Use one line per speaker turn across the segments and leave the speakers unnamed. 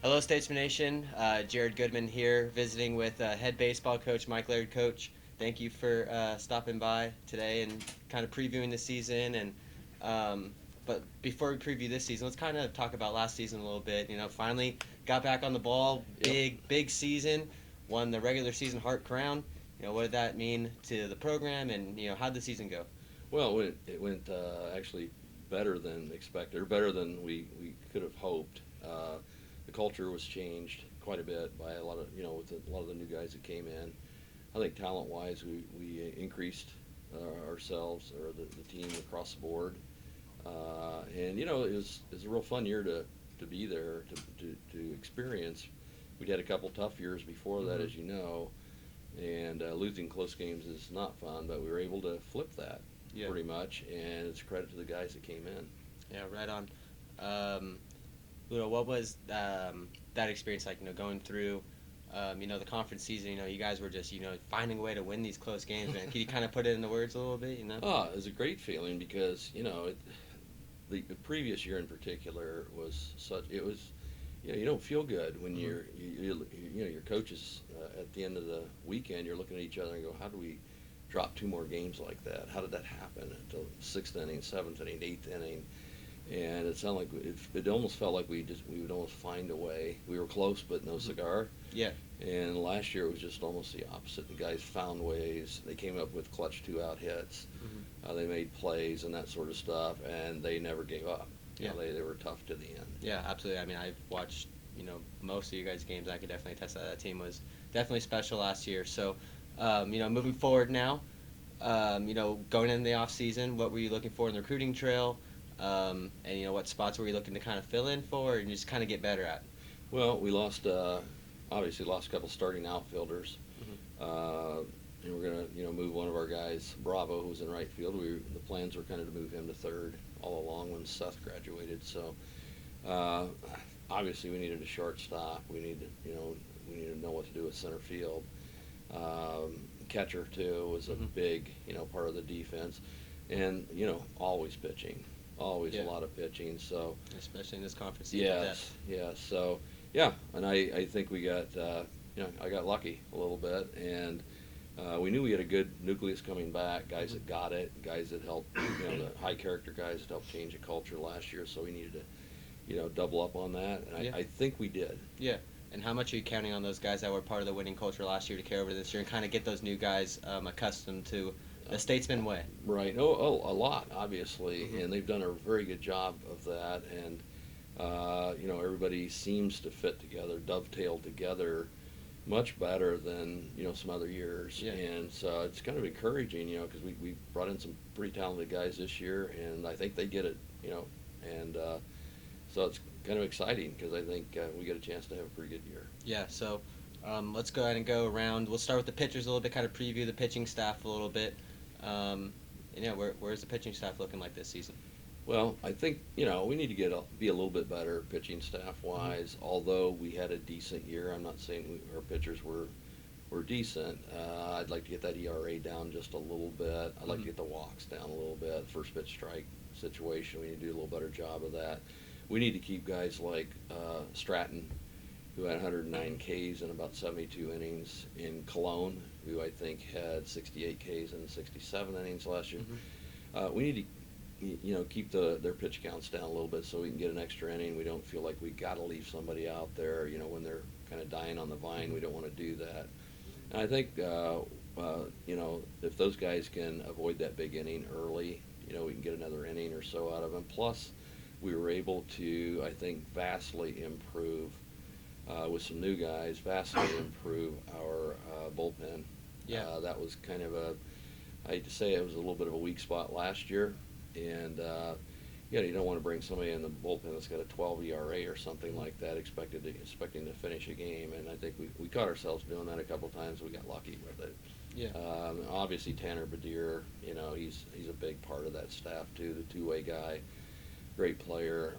Hello, Statesman Nation. Jared Goodman here, visiting with head baseball coach Mike Laird. Coach, thank you for stopping by today and kind of previewing the season. But before we preview this season, let's kind of talk about last season a little bit. Finally got back on the ball.
Yep.
Big season. Won the regular season Hart Crown. What did that mean to the program, and how'd the season go?
Well, it went actually better than expected, or better than we could have hoped. The culture was changed quite a bit by a lot of with a lot of the new guys that came in. I think talent-wise, we increased ourselves or the team across the board, and it was a real fun year to be there to experience. We'd had a couple tough years before that, as you know, and losing close games is not fun, but we were able to flip that
Yeah.
pretty much, and it's a credit to the guys that came in.
Yeah, right on. What was that experience like? Going through, the conference season. You guys were just finding a way to win these close games. Man, can you kind of put it into words a little bit?
It was a great feeling because the previous year in particular was such. It was, you don't feel good when your coaches at the end of the weekend, you're looking at each other and go, how do we drop two more games like that? How did that happen? Until sixth inning, seventh inning, eighth inning, and it sounded like it almost felt like we would almost find a way. We were close, but no cigar.
Yeah.
And last year it was just almost the opposite. The guys found ways. They came up with clutch two-out hits. They made plays and that sort of stuff, and they never gave up.
Yeah.
They were tough to the end.
Yeah, absolutely. I mean, I've watched most of you guys' games. I could definitely attest that team was definitely special last year. So, moving forward now, going into the off season, what were you looking for in the recruiting trail? And what spots were you looking to kind of fill in for and just kind of get better at?
Well, we obviously lost a couple starting outfielders. And we're going to move one of our guys, Bravo, who was in right field. The plans were kind of to move him to third all along when Seth graduated. So obviously we needed a shortstop. We needed to know what to do with center field. Catcher too was a big part of the defense, and always pitching. Always a lot of pitching, so
especially in this conference season.
yes. So and I think we got I got lucky a little bit, and we knew we had a good nucleus coming back, guys that got it, guys that helped, the high character guys that helped change the culture last year. So we needed to double up on that, and I think we did.
Yeah. And how much are you counting on those guys that were part of the winning culture last year to carry over this year and kind of get those new guys accustomed to the Statesman way?
Right. A lot, obviously, and they've done a very good job of that. And everybody seems to fit together, dovetail together, much better than some other years.
Yeah.
And so it's kind of encouraging, because we brought in some pretty talented guys this year, and I think they get it, and so it's kind of exciting because I think we get a chance to have a pretty good year.
Yeah, so let's go ahead and go around. We'll start with the pitchers a little bit, kind of preview the pitching staff a little bit. Where's the pitching staff looking like this season?
Well, I think we need to be a little bit better pitching staff wise. Although we had a decent year, I'm not saying our pitchers were decent. I'd like to get that ERA down just a little bit. I'd like to get the walks down a little bit. First pitch strike situation, we need to do a little better job of that. We need to keep guys like Stratton, who had 109 Ks in about 72 innings, in Cologne, who I think had 68 Ks in 67 innings last year. We need to keep their pitch counts down a little bit so we can get an extra inning. We don't feel like we got to leave somebody out there, when they're kind of dying on the vine. We don't want to do that. And I think, if those guys can avoid that big inning early, we can get another inning or so out of them. Plus, we were able to, I think, vastly improve, with some new guys, vastly improve our bullpen.
Yeah.
That was kind of I hate to say it was a little bit of a weak spot last year. And, you don't want to bring somebody in the bullpen that's got a 12 ERA or something like that, expecting to finish a game. And I think we caught ourselves doing that a couple times. We got lucky with it.
Yeah.
Obviously, Tanner Badir, he's a big part of that staff, too, the two-way guy. Great player,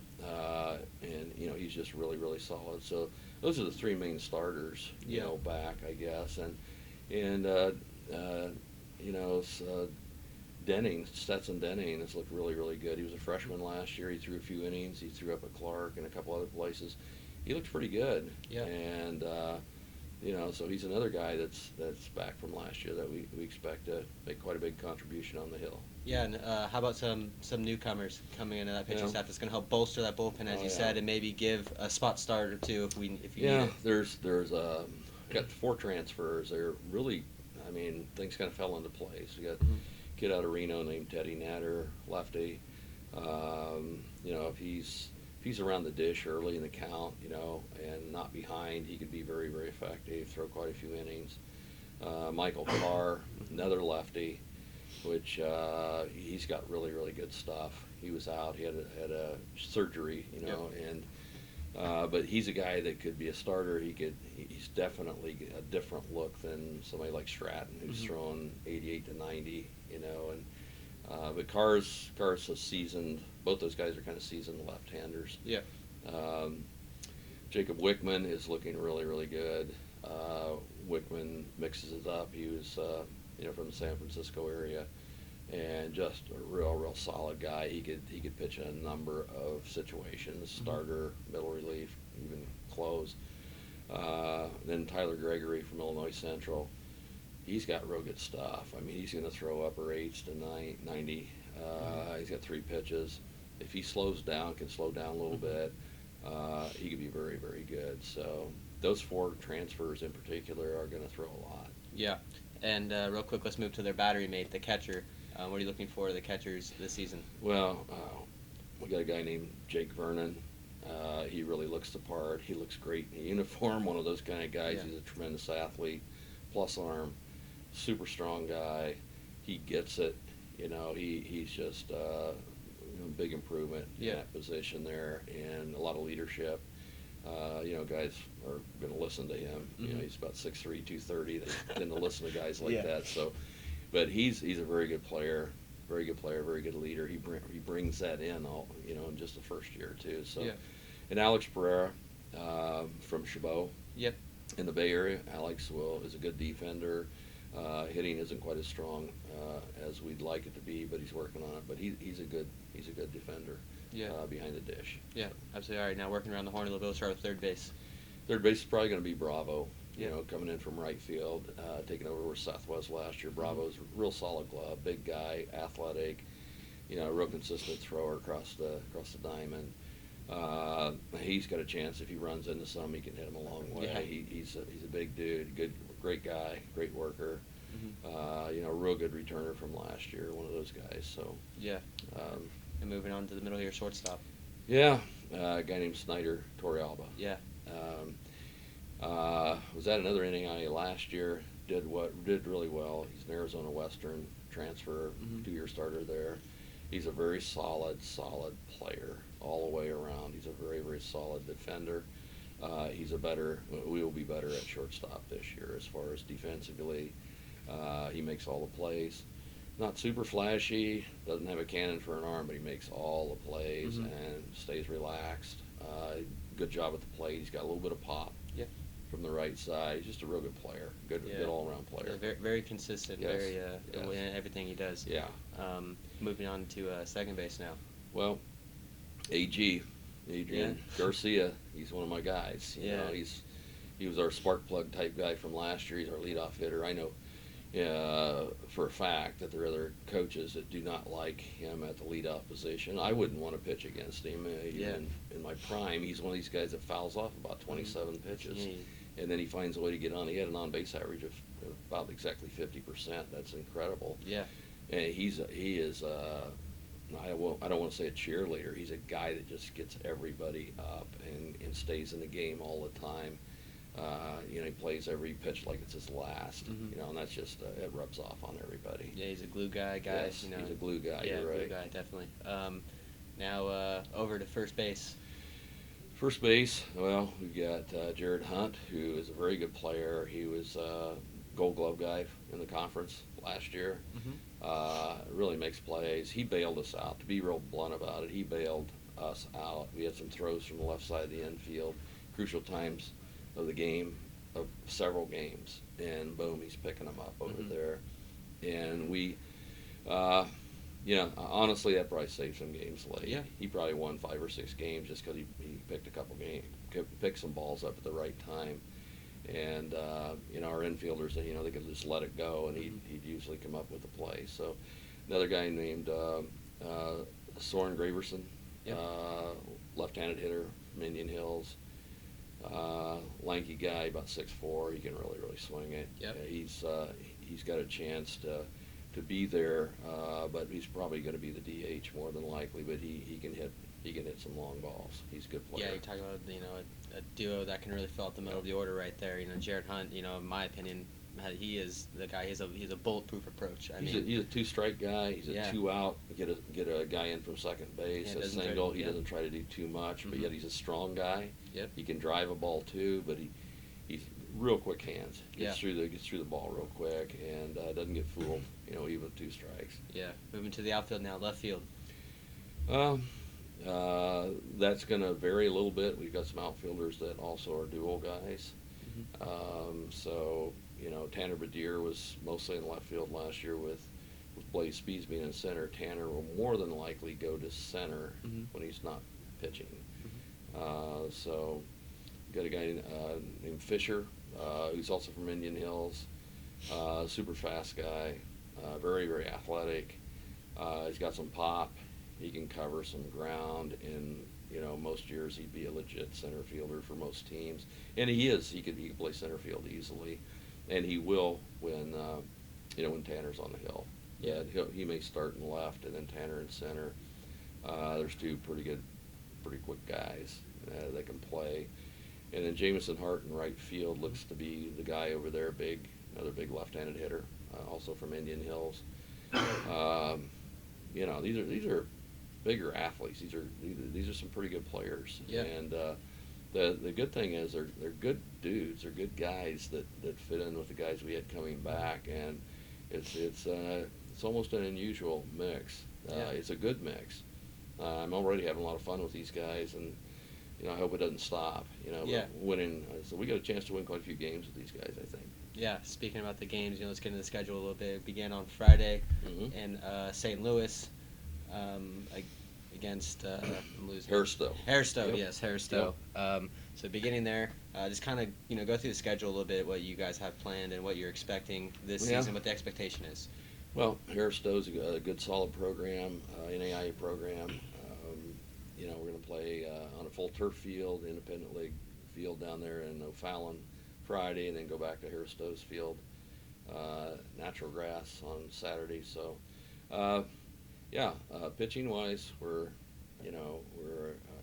and he's just really, really solid. So those are the three main starters, back, I guess, and Stetson Denning has looked really, really good. He was a freshman last year. He threw a few innings. He threw up at Clark and a couple other places. he looks pretty good.
Yeah.
And so he's another guy that's back from last year that we expect to make quite a big contribution on the hill.
Yeah, and how about some newcomers coming into that pitching
Yeah.
staff that's going to help bolster that bullpen, as
Oh,
you
yeah.
said, and maybe give a spot start or two if you need
Yeah,
it.
there's got 4 transfers. They're really, I mean, things kind of fell into place. We got a kid out of Reno named Teddy Natter, lefty. If he's around the dish early in the count, and not behind, he could be very, very effective, throw quite a few innings. Michael Carr, another lefty, which he's got really, really good stuff. He was out, he had a surgery, and but he's a guy that could be a starter. He's definitely a different look than somebody like Stratton, who's throwing 88 to 90, and but Carr's a seasoned. Both those guys are kind of seasoned left-handers.
Yeah.
Um, Jacob Wickman is looking really, really good. Wickman mixes it up. He was, from the San Francisco area, and just a real solid guy. He could pitch in a number of situations: starter, middle relief, even close. Then Tyler Gregory from Illinois Central. He's got real good stuff. I mean, he's going to throw upper eights to 90. He's got 3 pitches. If he slows down, can slow down a little bit, he could be very, very good. So those 4 transfers in particular are going to throw a lot.
Yeah. And real quick, let's move to their battery mate, the catcher. What are you looking for the catchers this season?
Well, we got a guy named Jake Vernon. He really looks the part. He looks great in uniform, one of those kind of guys.
Yeah.
He's a tremendous athlete, plus arm, super strong guy. He gets it. He's just big improvement in that position there, and a lot of leadership. Guys are going to listen to him. He's about 6'3", 230. They tend to listen to guys like that. So, but he's a very good player, very good leader. He brings that in in just the first year or two. So, and Alex Pereira from Chabot.
Yep.
In the Bay Area, Alex is a good defender. Hitting isn't quite as strong as we'd like it to be, but he's working on it. But he's a good defender. Behind the dish.
Yeah, absolutely. All right, now working around the horn a little bit. We'll start with third base.
Third base is probably going to be Bravo. Coming in from right field, taking over where Seth was last year. Bravo's a real solid glove, big guy, athletic. Real consistent thrower across the diamond. He's got a chance if he runs into some, he can hit him a long way.
Yeah.
He's a big dude, great guy, great worker. Real good returner from last year, one of those guys. So
yeah. And moving on to the middle here, shortstop.
Yeah, a guy named Snyder Torrealba.
Yeah.
Was at another inning I last year. Did really well. He's an Arizona Western transfer, 2-year starter there. He's a very solid player all the way around. He's a very, very solid defender. We will be better at shortstop this year as far as defensively. He makes all the plays. Not super flashy, doesn't have a cannon for an arm, but he makes all the plays and stays relaxed. Good job at the plate. He's got a little bit of pop from the right side. He's just a real good player, good all-around player.
Very, very consistent,
Yes.
in everything he does.
Yeah.
Moving on to second base now.
Well, Adrian Garcia, he's one of my guys. He was our spark plug type guy from last year. He's our leadoff hitter. I know for a fact that there are other coaches that do not like him at the leadoff position. I wouldn't want to pitch against him. In my prime, he's one of these guys that fouls off about 27 pitches, and then he finds a way to get on. He had an on-base average of about exactly 50%. That's incredible.
Yeah.
And he is. I don't want to say a cheerleader. He's a guy that just gets everybody up and stays in the game all the time. He plays every pitch like it's his last. And that's just it rubs off on everybody.
Yeah, he's a glue guy, guys.
Yes, he's a glue guy.
Yeah,
you're right.
glue guy, definitely. Now over to first base.
First base, well, we've got Jared Hunt, who is a very good player. He was Gold Glove guy in the conference last year. Really makes plays. He bailed us out. To be real blunt about it, he bailed us out. We had some throws from the left side of the infield, crucial times of the game, of several games, and boom, he's picking them up over there. And we, honestly, that probably saved some games late.
Yeah.
He probably won 5 or 6 games just because he picked a couple pick some balls up at the right time. And our infielders, they could just let it go, and he'd usually come up with a play. So another guy named Soren Graverson,
Yep.
left-handed hitter from Indian Hills. Lanky guy, about 6'4". He can really swing it.
Yep.
He's got a chance to be there, but he's probably going to be the DH more than likely. But he can hit some long balls. He's a good player.
Yeah, you're talking about a duo that can really fill out the middle of the order right there. Jared Hunt. In my opinion, he is the guy. He's a bulletproof approach.
He's a two-strike guy. He's a
Yeah.
two-out. Get a guy in from second base.
Yeah,
A single. He
yeah.
doesn't try to do too much, but
Mhm.
yet he's a strong guy.
Yep.
He can drive a ball too, but he's real quick hands.
Yeah.
Gets through the ball real quick, and doesn't get fooled. Even with 2 strikes.
Yeah. Moving to the outfield now, left field.
That's going to vary a little bit. We've got some outfielders that also are dual guys. So Tanner Badier was mostly in left field last year with Blaze Speeds being in center. Tanner will more than likely go to center when he's not pitching. So got a guy named Fisher, who's also from Indian Hills. Super fast guy, very athletic. He's got some pop. He can cover some ground, and most years he'd be a legit center fielder for most teams, and he is. He could play center field easily, and he will when Tanner's on the hill.
Yeah.
He may start in left and then Tanner in center. There's 2 pretty quick guys that can play, and then Jamison Hart in right field looks to be the guy over there. Another big left-handed hitter, also from Indian Hills. These are bigger athletes. These are some pretty good players.
Yeah.
And the good thing is they're good dudes. They're good guys that fit in with the guys we had coming back, and it's almost an unusual mix.
Yeah.
It's a good mix. I'm already having a lot of fun with these guys, and I hope it doesn't stop.
Yeah.
Winning. So we got a chance to win quite a few games with these guys, I think.
Yeah, speaking about the games, let's get into the schedule a little bit. It began on Friday in St. Louis against I'm losing.
Hairstow.
Hairstow,
Yep.
yes, Hairstow. So beginning there, just kind of go through the schedule a little bit, what you guys have planned and what you're expecting this season, what the expectation is.
Well, Hairstow's a good solid program, NAIA program. We're going to play on a full turf field, independent league field down there in O'Fallon Friday, and then go back to Hairstow's field, natural grass on Saturday. So, pitching wise, we're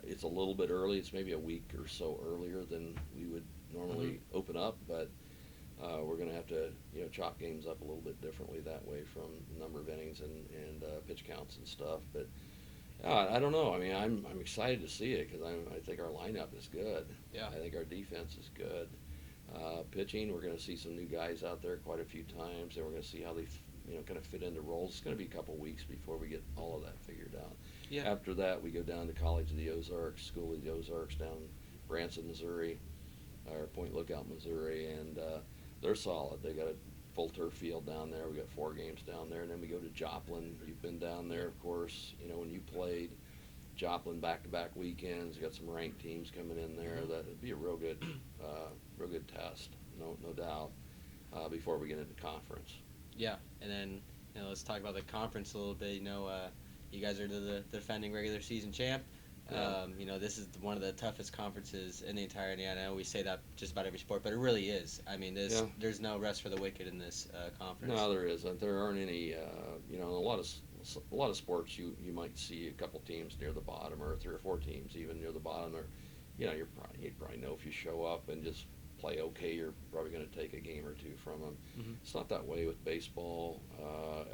it's a little bit early. It's maybe a week or so earlier than we would normally open up, but we're going to have to chop games up a little bit differently that way from number of innings and pitch counts and stuff. But I don't know. I'm excited to see it because I think our lineup is good.
Yeah.
I think our defense is good. Pitching, we're going to see some new guys out there quite a few times, and we're going to see how they kind of fit into roles. It's going to be a couple weeks before we get all of that figured out.
Yeah.
After that, we go down to College of the Ozarks, School of the Ozarks down Branson, Missouri, or Point Lookout, Missouri, and they're solid. They got a full turf field down there. We got 4 games down there, and then we go to Joplin. You've been down there, of course. When you played Joplin back-to-back weekends, you got some ranked teams coming in there. That'd be a real good test, no doubt, before we get into conference.
Yeah, and then let's talk about the conference a little bit. You guys are the defending regular season champ.
Yeah.
This is one of the toughest conferences in the entire Indiana. I know we say that just about every sport, but it really is. There's no rest for the wicked in this conference.
No, there isn't. There aren't any. A lot of sports you might see a couple teams near the bottom, or 3 or 4 teams even near the bottom. Or you probably know if you show up and just play okay, you're probably going to take a game or 2 from them. It's not that way with baseball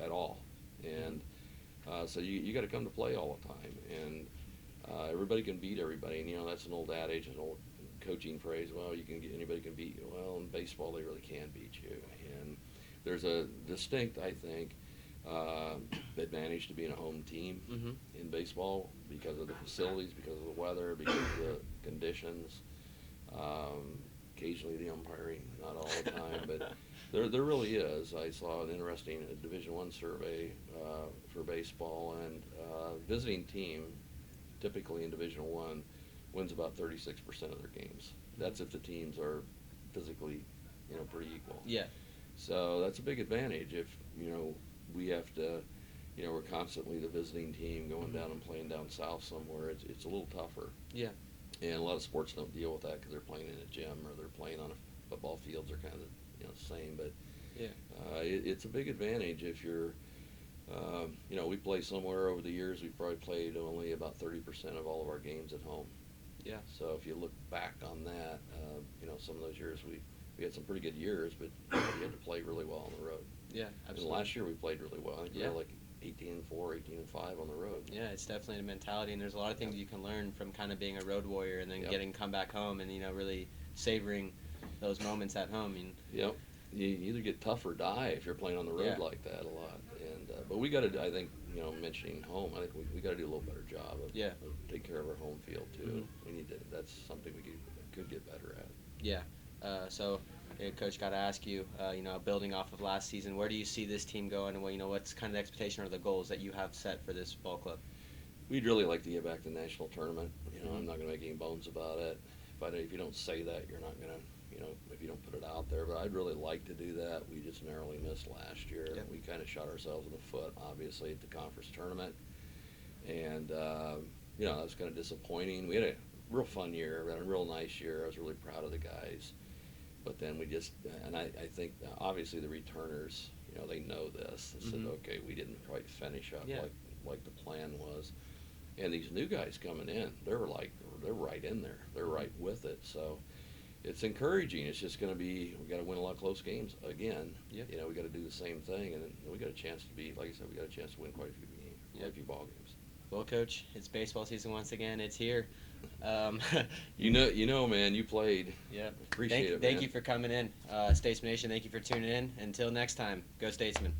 at all, and so you got to come to play all the time, and everybody can beat everybody. And that's an old adage, an old coaching phrase. Well, anybody can beat you. Well, in baseball, they really can beat you, and there's a distinct, I think, advantage to being a home team in baseball because of the facilities, because of the weather, because of the conditions. Occasionally the umpiring, not all the time, but there really is. I saw an interesting Division I survey for baseball, and visiting team, typically in Division I, wins about 36% of their games. That's if the teams are physically, pretty equal.
Yeah.
So that's a big advantage if, we have to, we're constantly the visiting team going down and playing down south somewhere. It's a little tougher.
Yeah.
And a lot of sports don't deal with that because they're playing in a gym or they're playing on a football fields are kind of the same. But
Yeah.
it's a big advantage if you're, we play somewhere over the years. We've probably played only about 30% of all of our games at home.
Yeah.
So if you look back on that, some of those years we had some pretty good years, but we had to play really well on the road.
Yeah,
And
absolutely.
last year we played really well. I think we
Yeah.
were like 18-4, 18-5 on the road.
Yeah, it's definitely a mentality, and there's a lot of things you can learn from kind of being a road warrior and then
Yep.
getting come back home and really savoring those moments at home.
Yep. You either get tough or die if you're playing on the road
Yeah.
like that a lot. And but we got to, I think, mentioning home, I think we got to do a little better job of,
Yeah.
of taking care of our home field too.
Mhm.
We need to. That's something we could get better at.
Yeah. Coach, got to ask you, building off of last season, where do you see this team going, and what's kind of the expectation or the goals that you have set for this ball club?
We'd really like to get back to the national tournament.
Mhm.
I'm not going to make any bones about it. If you don't say that, you're not going to. If you don't put it out there, but I'd really like to do that. We just narrowly missed last year.
Yep.
We kind of shot ourselves in the foot, obviously, at the conference tournament, and that was kind of disappointing. We had a real fun year, we had a real nice year. I was really proud of the guys, but then we just, and I think obviously the returners, they know this. They said,
Mhm.
okay, we didn't quite finish up
Yeah.
like the plan was, and these new guys coming in, they're right in there, they're right with it. So it's encouraging. It's just going to be, we got to win a lot of close games again.
Yep.
We got to do the same thing, and we got a chance to be, like I said, we got a chance to win quite a few games, quite a
Yep.
few ball games.
Well, Coach, it's baseball season once again. It's here.
Man, you played.
Yeah.
Appreciate it,
Thank
man.
you for coming in. Statesman Nation, thank you for tuning in. Until next time, go Statesman.